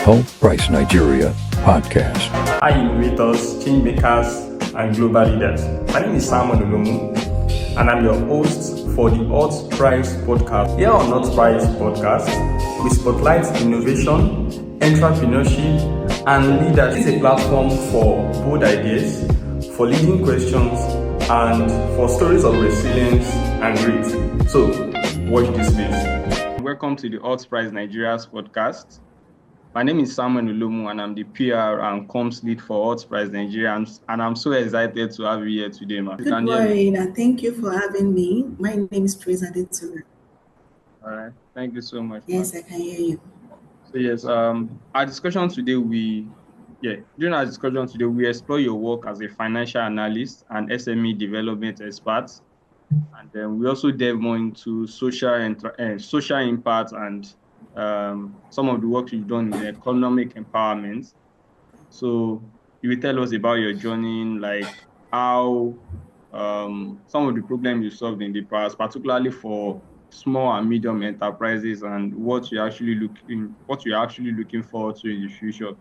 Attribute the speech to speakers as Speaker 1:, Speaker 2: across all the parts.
Speaker 1: Hult Prize Nigeria Podcast.
Speaker 2: Hi innovators, change makers, and global leaders. My name is Samuel Olomu, and I'm your host for the Hult Prize Podcast. Here on Hult Prize Podcast, we spotlight innovation, entrepreneurship, and leadership. It's a platform for bold ideas, for leading questions, and for stories of resilience and grit. So, watch this space. Welcome to the Hult Prize Nigeria's podcast. My name is Samuel Olomu, and I'm the PR and comms lead for Hult Prize Nigeria, and I'm so excited to have you here today, man.
Speaker 3: Good morning, and thank you for having me. My name is Praise Adetula.
Speaker 2: All right, thank you so much.
Speaker 3: Yes,
Speaker 2: man.
Speaker 3: I can hear you.
Speaker 2: So yes, our discussion today, during our discussion today, we explore your work as a financial analyst and SME development expert, and then we also delve more into social impact and some of the work you've done in economic empowerment. So you will tell us about your journey, like how some of the problems you solved in the past, particularly for small and medium enterprises, and what you're actually looking forward to in the future.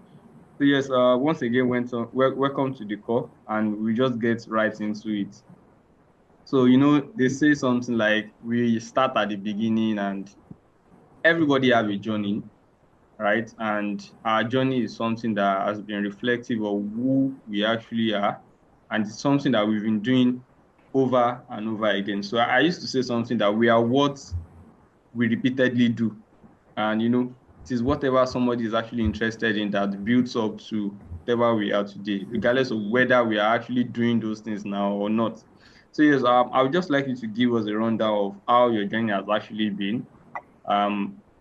Speaker 2: So yes, once again, welcome to the call, and we just get right into it. So they say something like we start at the beginning, and everybody have a journey, right? And our journey is something that has been reflective of who we actually are, and it's something that we've been doing over and over again. So I used to say something that we are what we repeatedly do, and it is whatever somebody is actually interested in that builds up to whatever we are today, regardless of whether we are actually doing those things now or not. So yes, I would just like you to give us a rundown of how your journey has actually been.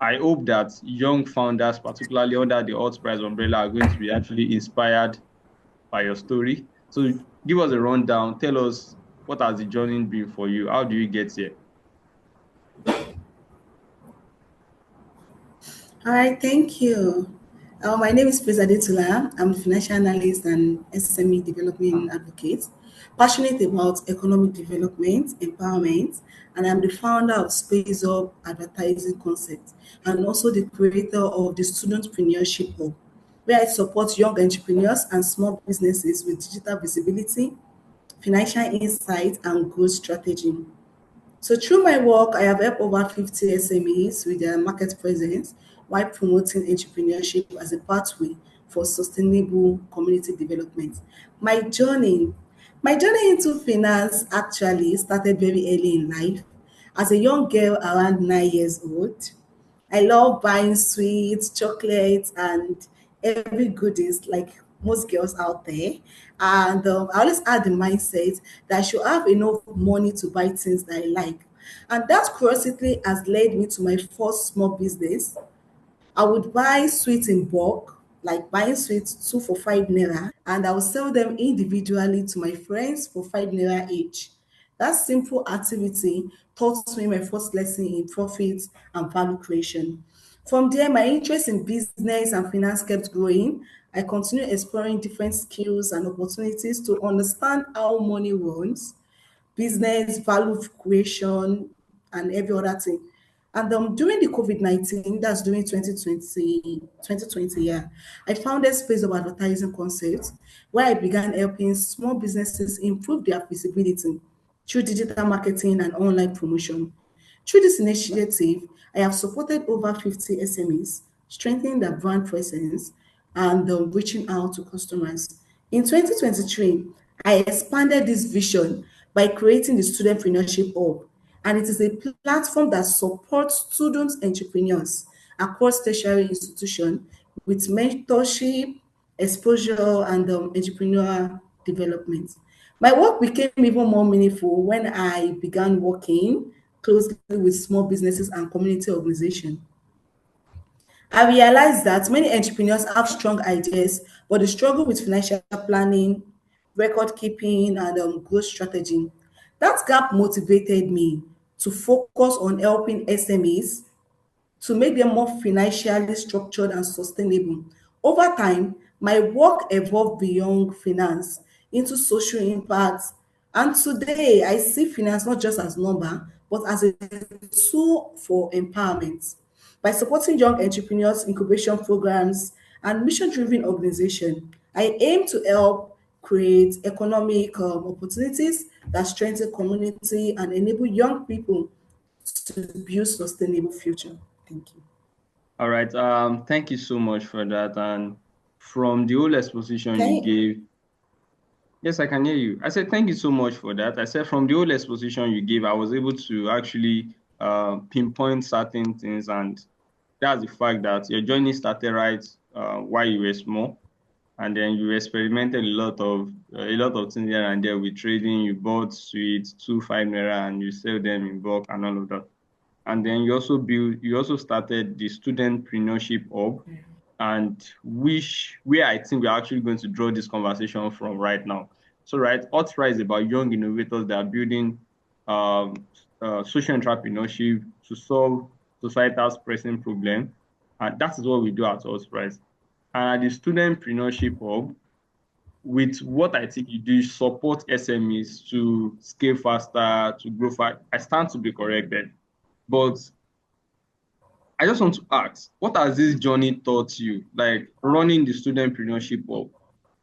Speaker 2: I hope that young founders, particularly under the Hult Prize umbrella, are going to be actually inspired by your story. So give us a rundown. Tell us, what has the journey been for you? How do you get here?
Speaker 3: All right, thank you. My name is Praise Adetula. I'm a financial analyst and SME development advocate, passionate about economic development, empowerment, and I'm the founder of Space Up Advertising Concept and also the creator of the Entrepreneurship Hub, where I support young entrepreneurs and small businesses with digital visibility, financial insight, and growth strategy. So through my work, I have helped over 50 SMEs with their market presence while promoting entrepreneurship as a pathway for sustainable community development. My journey, my journey into finance actually started very early in life. As a young girl around 9 years old, I love buying sweets, chocolates, and every goodies like most girls out there. And I always had the mindset that I should have enough money to buy things that I like. And that curiosity has led me to my first small business. I would buy sweets in bulk, like buying sweets 2 for 5 naira, and I would sell them individually to my friends for 5 naira each. That simple activity taught me my first lesson in profits and value creation. From there, my interest in business and finance kept growing. I continued exploring different skills and opportunities to understand how money runs, business, value creation, and every other thing. And during the COVID-19, that's during 2020, yeah, I founded Space of Advertising Concept, where I began helping small businesses improve their visibility through digital marketing and online promotion. Through this initiative, I have supported over 50 SMEs, strengthening their brand presence and reaching out to customers. In 2023, I expanded this vision by creating the Entrepreneurship Hub, and it is a platform that supports student entrepreneurs across tertiary institutions with mentorship, exposure, and entrepreneurial development. My work became even more meaningful when I began working closely with small businesses and community organizations. I realized that many entrepreneurs have strong ideas, but they struggle with financial planning, record keeping, and growth strategy. That gap motivated me to focus on helping SMEs to make them more financially structured and sustainable. Over time, my work evolved beyond finance into social impact. And today, I see finance not just as number, but as a tool for empowerment. By supporting young entrepreneurs, incubation programs, and mission-driven organization. I aim to help create economic opportunities that strengthen community and enable young people to build sustainable future. Thank you.
Speaker 2: All right. Thank you so much for that. And from the whole exposition you
Speaker 3: Okay.
Speaker 2: gave, yes, I can hear you. I said thank you so much for that. I said from the whole exposition you gave, I was able to actually pinpoint certain things, and that's the fact that your journey started right while you were small, and then you experimented a lot of things here and there with trading. You bought sweets, 2 5 naira, and you sell them in bulk and all of that. And then you also started the studentpreneurship hub, and where I think we're actually going to draw this conversation from right now. So, right, Hult Prize is about young innovators that are building um, social entrepreneurship to solve societal's pressing problem. And that is what we do at Hult Prize. And at the studentpreneurship hub, with what I think you do, support SMEs to scale faster, to grow fast. I stand to be corrected. But I just want to ask, what has this journey taught you? Like running the studentpreneurship up,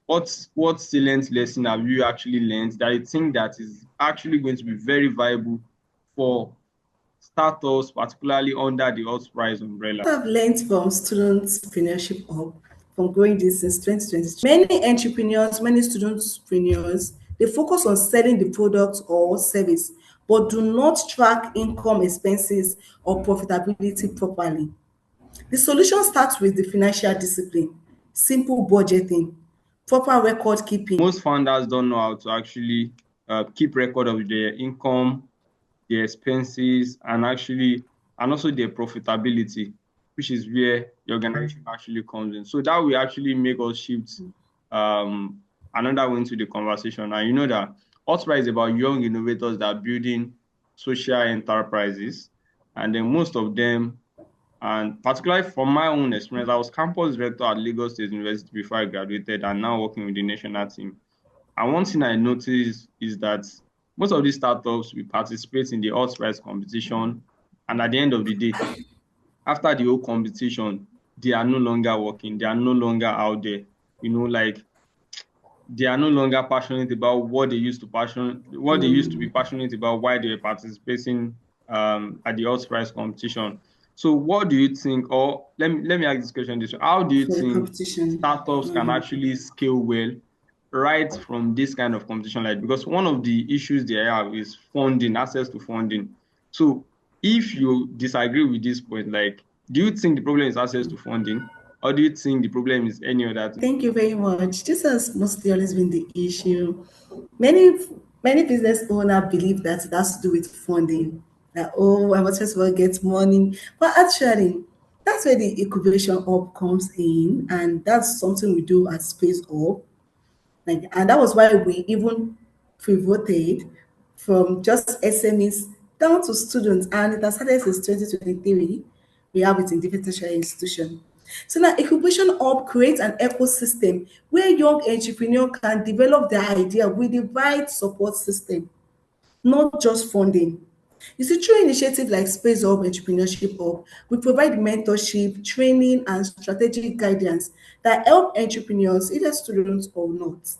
Speaker 2: what salient lesson have you actually learned that you think that is actually going to be very viable for startups, particularly under the Hult Prize umbrella?
Speaker 3: I've learned from Studentpreneurship Hub from growing this since 2022. Many entrepreneurs, many studentpreneurs, they focus on selling the product or service, but do not track income expenses or profitability properly. The solution starts with the financial discipline, simple budgeting, proper record keeping.
Speaker 2: Most founders don't know how to actually keep record of their income, their expenses, and also their profitability, which is where the organization actually comes in. So that will actually make us shift another way into the conversation. And you know that Ultra is about young innovators that are building social enterprises, and then most of them, and particularly from my own experience, I was campus director at Lagos State University before I graduated, and now working with the national team. And one thing I noticed is that most of these startups will participate in the Hult Prize competition, and at the end of the day, after the whole competition, they are no longer working, they are no longer out there. Like they are no longer passionate about what they used to be passionate about while they were participating at the Hult Prize competition. So what do you think, or let me ask this question this way, how do you
Speaker 3: For the
Speaker 2: think
Speaker 3: competition.
Speaker 2: startups can actually scale well right from this kind of competition? Like, because one of the issues they have is funding, access to funding. So if you disagree with this point, like, do you think the problem is access to funding, or do you think the problem is any other thing?
Speaker 3: Thank you very much. This has mostly always been the issue. Many many business owners believe that it has to do with funding. That oh, I must first of all get money, but actually, that's where the incubation hub comes in, and that's something we do at Space Hub. Like, and that was why we even pivoted from just SMEs down to students, and it has started since 2023. We have it in different tertiary institutions. So now incubation hub creates an ecosystem where young entrepreneurs can develop their idea with the right support system, not just funding. You see, through initiative like Space Hub, Entrepreneurship Hub, we provide mentorship, training, and strategic guidance that help entrepreneurs, either students or not,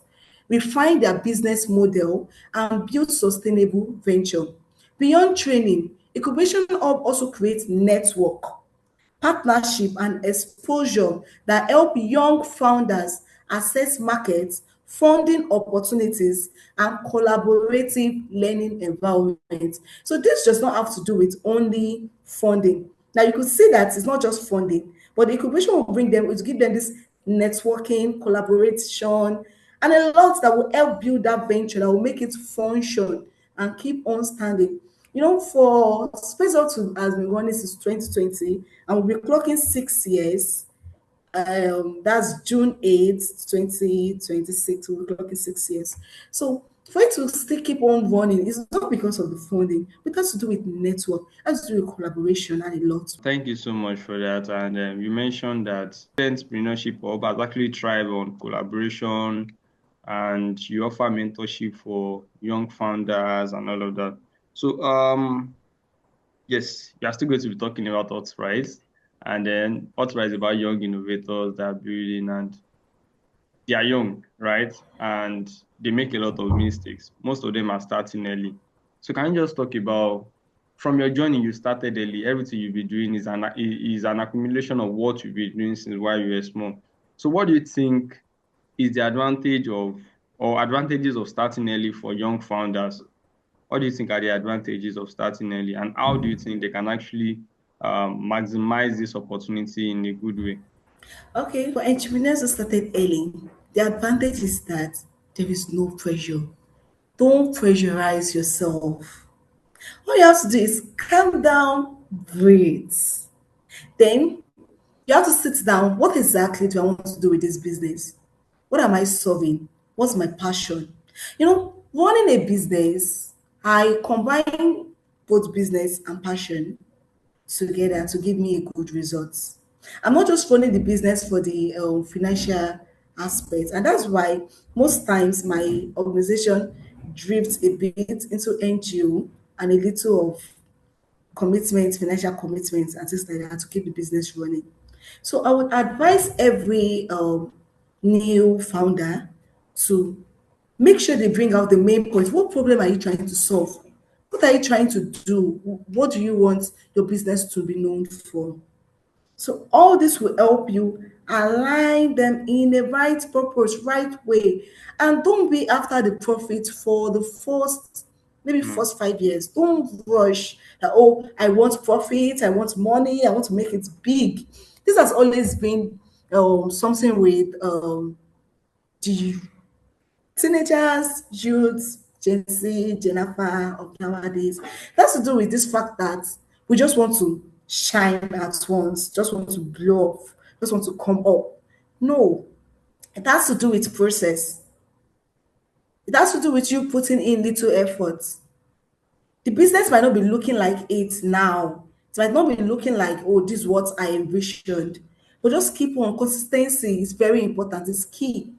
Speaker 3: refine their business model and build sustainable venture. Beyond training, Incubation Hub also creates network, partnership and exposure that help young founders access markets, funding opportunities, and collaborative learning environment. So this does not have to do with only funding. Now you could see that it's not just funding, but the incubation will bring them, it will give them this networking, collaboration, and a lot that will help build that venture that will make it function and keep on standing. For Space Out to has been running since 2020, and we'll be clocking 6 years. That's June 8th, 2026. We'll be clocking 6 years. So for it to still keep on running, it's not because of the funding, but it has to do with network, it has to do with collaboration and a lot.
Speaker 2: Thank you so much for that. And you mentioned that Entrepreneurship Hub has actually thrived on collaboration, and you offer mentorship for young founders and all of that. So, yes, you are still going to be talking about us, right? And then Hult Prize is about young innovators that are building, and they are young, right? And they make a lot of mistakes. Most of them are starting early. So can you just talk about, from your journey, you started early. Everything you've been doing is an accumulation of what you've been doing since while you were small. So what do you think is the advantage of, or advantages of starting early for young founders? What do you think are the advantages of starting early, and how do you think they can actually maximize this opportunity in a good way?
Speaker 3: Okay, for entrepreneurs who started early, the advantage is that there is no pressure. Don't pressurize yourself. All you have to do is calm down, breathe. Then you have to sit down. What exactly do I want to do with this business? What am I solving? What's my passion? Running a business, I combine both business and passion together to give me a good result. I'm not just running the business for the financial aspect, and that's why most times my organization drifts a bit into NGO and a little of commitments, financial commitments, and things like that to keep the business running. So I would advise every new founder to make sure they bring out the main point. What problem are you trying to solve? What are you trying to do? What do you want your business to be known for? So all this will help you align them in the right purpose, right way. And don't be after the profit for the first, maybe
Speaker 2: Mm,
Speaker 3: first 5 years. Don't rush that, oh, I want profit, I want money, I want to make it big. This has always been something with the teenagers, youths, Gen Z, Jennifer of nowadays. That's to do with this fact that we just want to shine at once, just want to blow off, just want to come up. No, it has to do with process. It has to do with you putting in little effort. The business might not be looking like it now. It might not be looking like, oh, this is what I envisioned. But just keep on. Consistency is very important. It's key.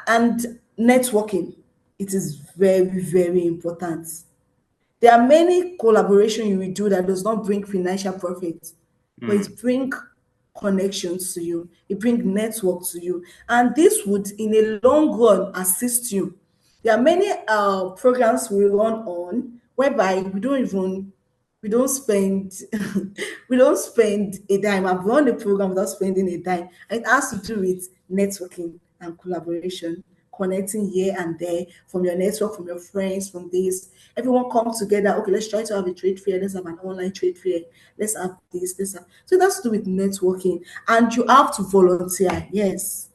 Speaker 3: And networking, it is very, very important. There are many collaboration you will do that does not bring financial profit, but
Speaker 2: mm,
Speaker 3: it bring connections to you, it bring network to you, and this would in a long run assist you. There are many programs we run on whereby we don't spend we don't spend a dime. I've run the program without spending a dime. And it has to do with networking and collaboration, connecting here and there from your network, from your friends, from this. Everyone come together. Okay, let's try to have a trade fair. Let's have an online trade fair. Let's have this. Let's have. So that's to do with networking, and you have to volunteer. Yes,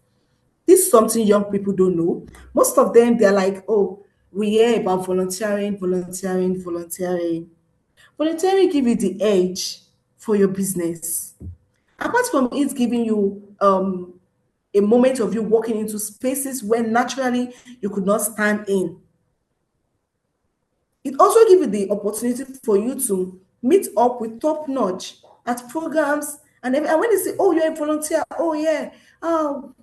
Speaker 3: this is something young people don't know. Most of them they're like, oh, we hear about volunteering, volunteering, volunteering. Volunteering give you the edge for your business. Apart from it giving you a moment of you walking into spaces where naturally you could not stand in, it also gives you the opportunity for you to meet up with top notch at programs and when they say, oh, you're a volunteer, oh yeah, oh,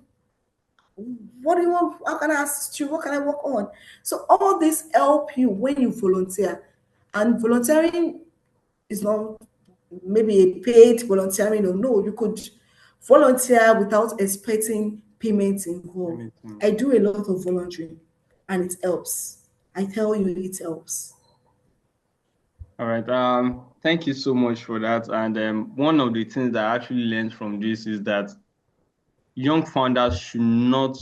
Speaker 3: what do you want? How can I assist you? What can I work on? So all this help you when you volunteer. And volunteering is not maybe a paid volunteering or no, you could volunteer without expecting payment involved.
Speaker 2: anything.
Speaker 3: I do a lot of volunteering and it helps. I tell you, it helps.
Speaker 2: All right. Thank you so much for that. And one of the things that I actually learned from this is that young founders should not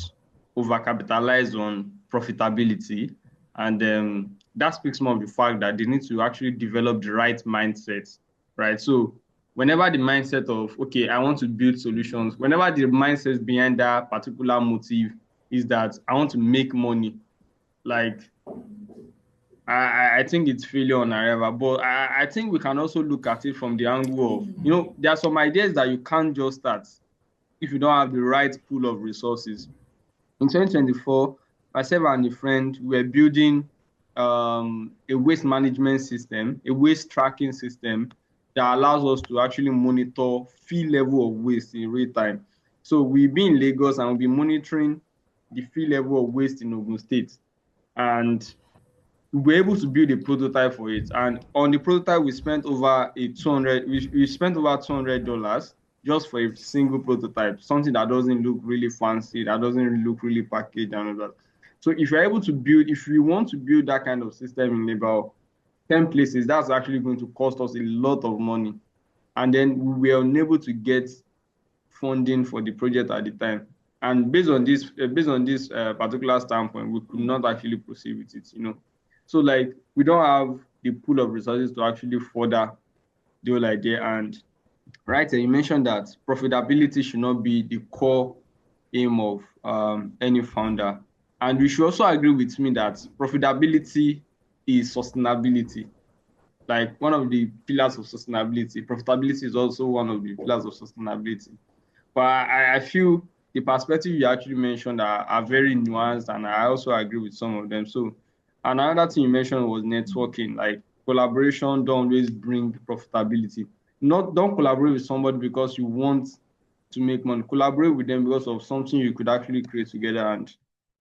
Speaker 2: overcapitalize on profitability. And that speaks more of the fact that they need to actually develop the right mindset, right? So whenever the mindset of, okay, I want to build solutions, whenever the mindset behind that particular motive is that I want to make money, like I think it's failure on arrival. But I think we can also look at it from the angle of, there are some ideas that you can't just start if you don't have the right pool of resources. In 2024, myself and a friend were building a waste management system, a waste tracking system that allows us to actually monitor field level of waste in real time. So we'll be in Lagos and we'll be monitoring the field level of waste in Ogun State. And we were able to build a prototype for it. And on the prototype, we spent over we spent over $200 just for a single prototype, something that doesn't look really fancy, that doesn't look really packaged and all that. So if you're able to build, if we want to build that kind of system in about 10 places, that's actually going to cost us a lot of money. And then we were unable to get funding for the project at the time. And based on this particular standpoint, we could not actually proceed with it, So like we don't have the pool of resources to actually further the whole idea. And right, you mentioned that profitability should not be the core aim of any founder. And you should also agree with me that profitability is sustainability. Like one of the pillars of sustainability, profitability is also one of the pillars of sustainability. But I feel the perspective you actually mentioned are very nuanced, and I also agree with some of them. So another thing you mentioned was networking. Like collaboration don't always bring profitability. Don't collaborate with somebody because you want to make money. Collaborate with them because of something you could actually create together. And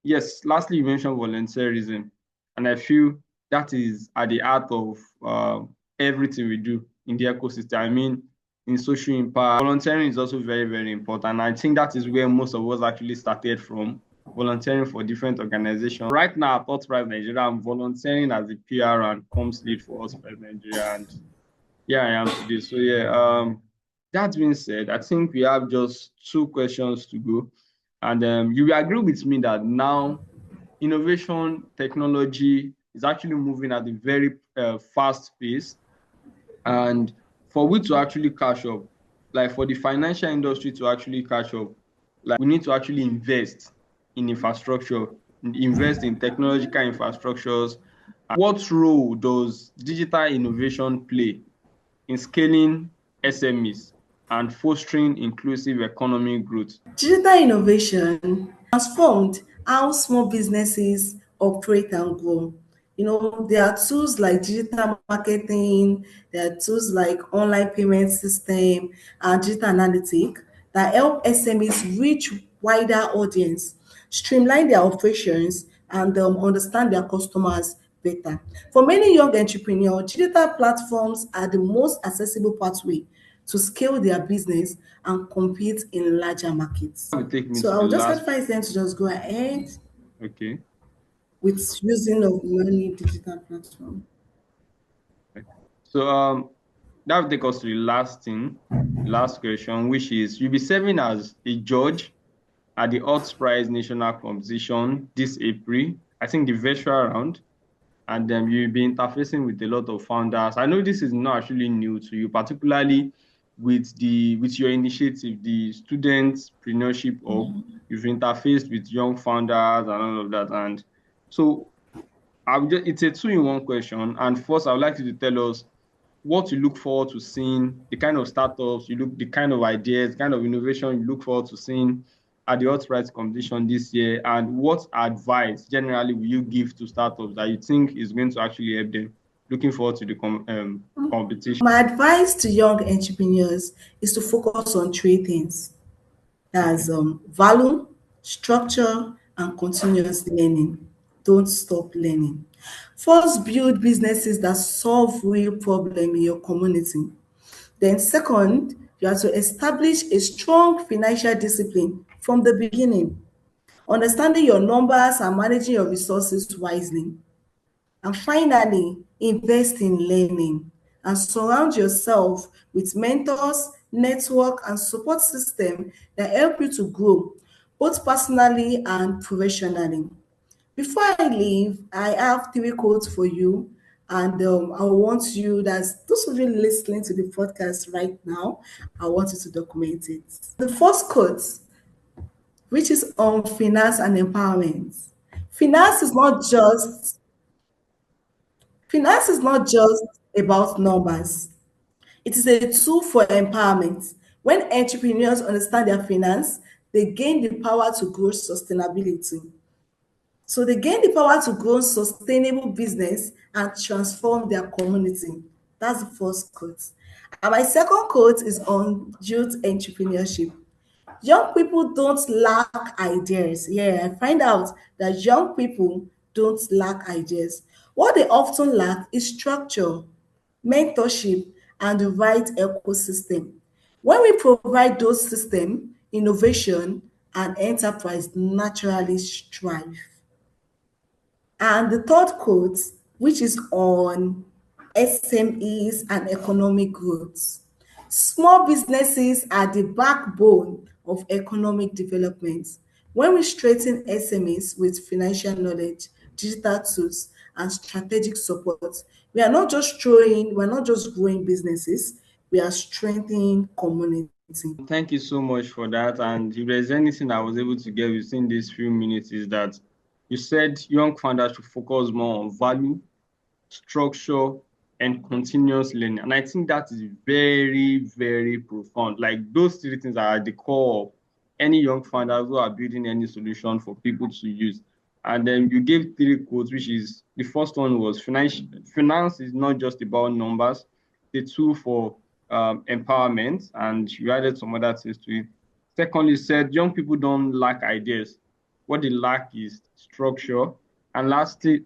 Speaker 2: yes, lastly, you mentioned volunteerism, and I feel that is at the heart of everything we do in the ecosystem. I mean, in social impact, volunteering is also very, very important. I think that is where most of us actually started from, volunteering for different organizations. Right now at Hult Prize Nigeria, I'm volunteering as a PR and comms lead for Hult Prize Nigeria, and yeah, I am today. So yeah, that being said, I think we have just 2 questions to go, and you will agree with me that now innovation technology is actually moving at a very fast pace, and for we to actually catch up, like for the financial industry to actually catch up, like we need to actually invest in infrastructure, invest in technological infrastructures. What role does digital innovation play in scaling SMEs and fostering inclusive economic growth?
Speaker 3: Digital innovation transformed how small businesses operate and grow. There are tools like digital marketing, there are tools like online payment system and digital analytics that help SMEs reach wider audience, streamline their operations, and understand their customers better. For many young entrepreneurs, digital platforms are the most accessible pathway to scale their business and compete in larger markets.
Speaker 2: That will take me
Speaker 3: So
Speaker 2: to the
Speaker 3: I'll just
Speaker 2: last.
Speaker 3: advise them to just go ahead
Speaker 2: Okay.
Speaker 3: with using of many digital platform.
Speaker 2: So that will take us to the last question, which is you'll be serving as a judge at the Hult Prize National Competition this April, I think the virtual round, and then you'll be interfacing with a lot of founders. I know this is not actually new to you, particularly with your initiative, the Entrepreneurship Hub. You've interfaced with young founders and all of that. And so it's a 2-in-1 question. And first, I would like you to tell us what you look forward to seeing, the kind of startups the kind of ideas, the kind of innovation you look forward to seeing at the Hult Prize competition this year, and what advice generally will you give to startups that you think is going to actually help them? Looking forward to the competition.
Speaker 3: My advice to young entrepreneurs is to focus on 3 things. That's value, structure, and continuous learning. Don't stop learning. First, build businesses that solve real problems in your community. Then second, you have to establish a strong financial discipline from the beginning, understanding your numbers and managing your resources wisely. And finally, invest in learning and surround yourself with mentors, network, and support system that help you to grow both personally and professionally. Before I leave, I have 3 quotes for you, and I want you, that's those of you listening to the podcast right now, I want you to document it. The first quote, which is on finance and empowerment. Finance is not just Finance is not just about numbers. It is a tool for empowerment. When entrepreneurs understand their finance, they gain the power to grow sustainability. So they gain the power to grow sustainable business and transform their community. That's the first quote. And my second quote is on youth entrepreneurship. Young people don't lack ideas. Yeah, I find out that young people don't lack ideas, What they often lack is structure, mentorship, and the right ecosystem. When we provide those systems, innovation and enterprise naturally strive. And the third quote, which is on SMEs and economic growth. Small businesses are the backbone of economic development. When we strengthen SMEs with financial knowledge, digital tools, and strategic support, we're not just growing businesses, we are strengthening community.
Speaker 2: Thank you so much for that. And if there's anything I was able to get within these few minutes is that you said young founders should focus more on value, structure, and continuous learning. And I think that is very, very profound. Like those three things are at the core of any young founders who are building any solution for people to use. And then you gave three quotes, which is the first one was finance is not just about numbers, the tool for empowerment, and you added some other things to it. Secondly, you said young people don't lack ideas. What they lack is structure. And lastly,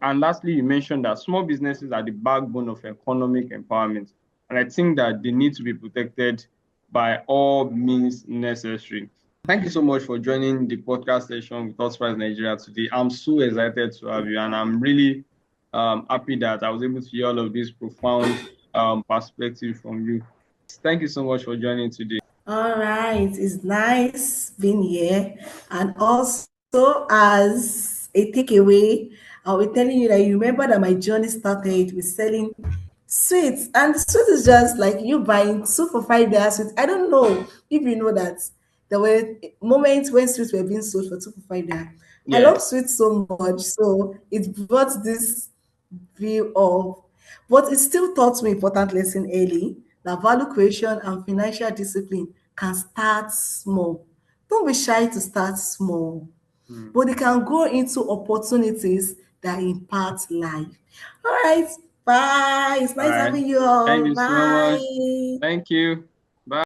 Speaker 2: you mentioned that small businesses are the backbone of economic empowerment. And I think that they need to be protected by all means necessary. Thank you so much for joining the podcast session with Hult Prize Nigeria today. I'm so excited to have you, and I'm really happy that I was able to hear all of this profound perspective from you. Thank you so much for joining today.
Speaker 3: All right, it's nice being here. And also, as a takeaway, I'll be telling you that you remember that my journey started with selling sweets. And sweet is just like you buying two for $5 sweets. I don't know if you know that there were moments when sweets were being sold for two for $5. I
Speaker 2: Yeah.
Speaker 3: love sweets so much. So it brought this view of, but it still taught me important lesson early that value creation and financial discipline can start small. Don't be shy to start small,
Speaker 2: Hmm.
Speaker 3: but they can grow into opportunities that impact life. All right, bye. It's
Speaker 2: All
Speaker 3: nice
Speaker 2: right.
Speaker 3: having you
Speaker 2: Thank
Speaker 3: all.
Speaker 2: you so much.
Speaker 3: Bye.
Speaker 2: Thank you.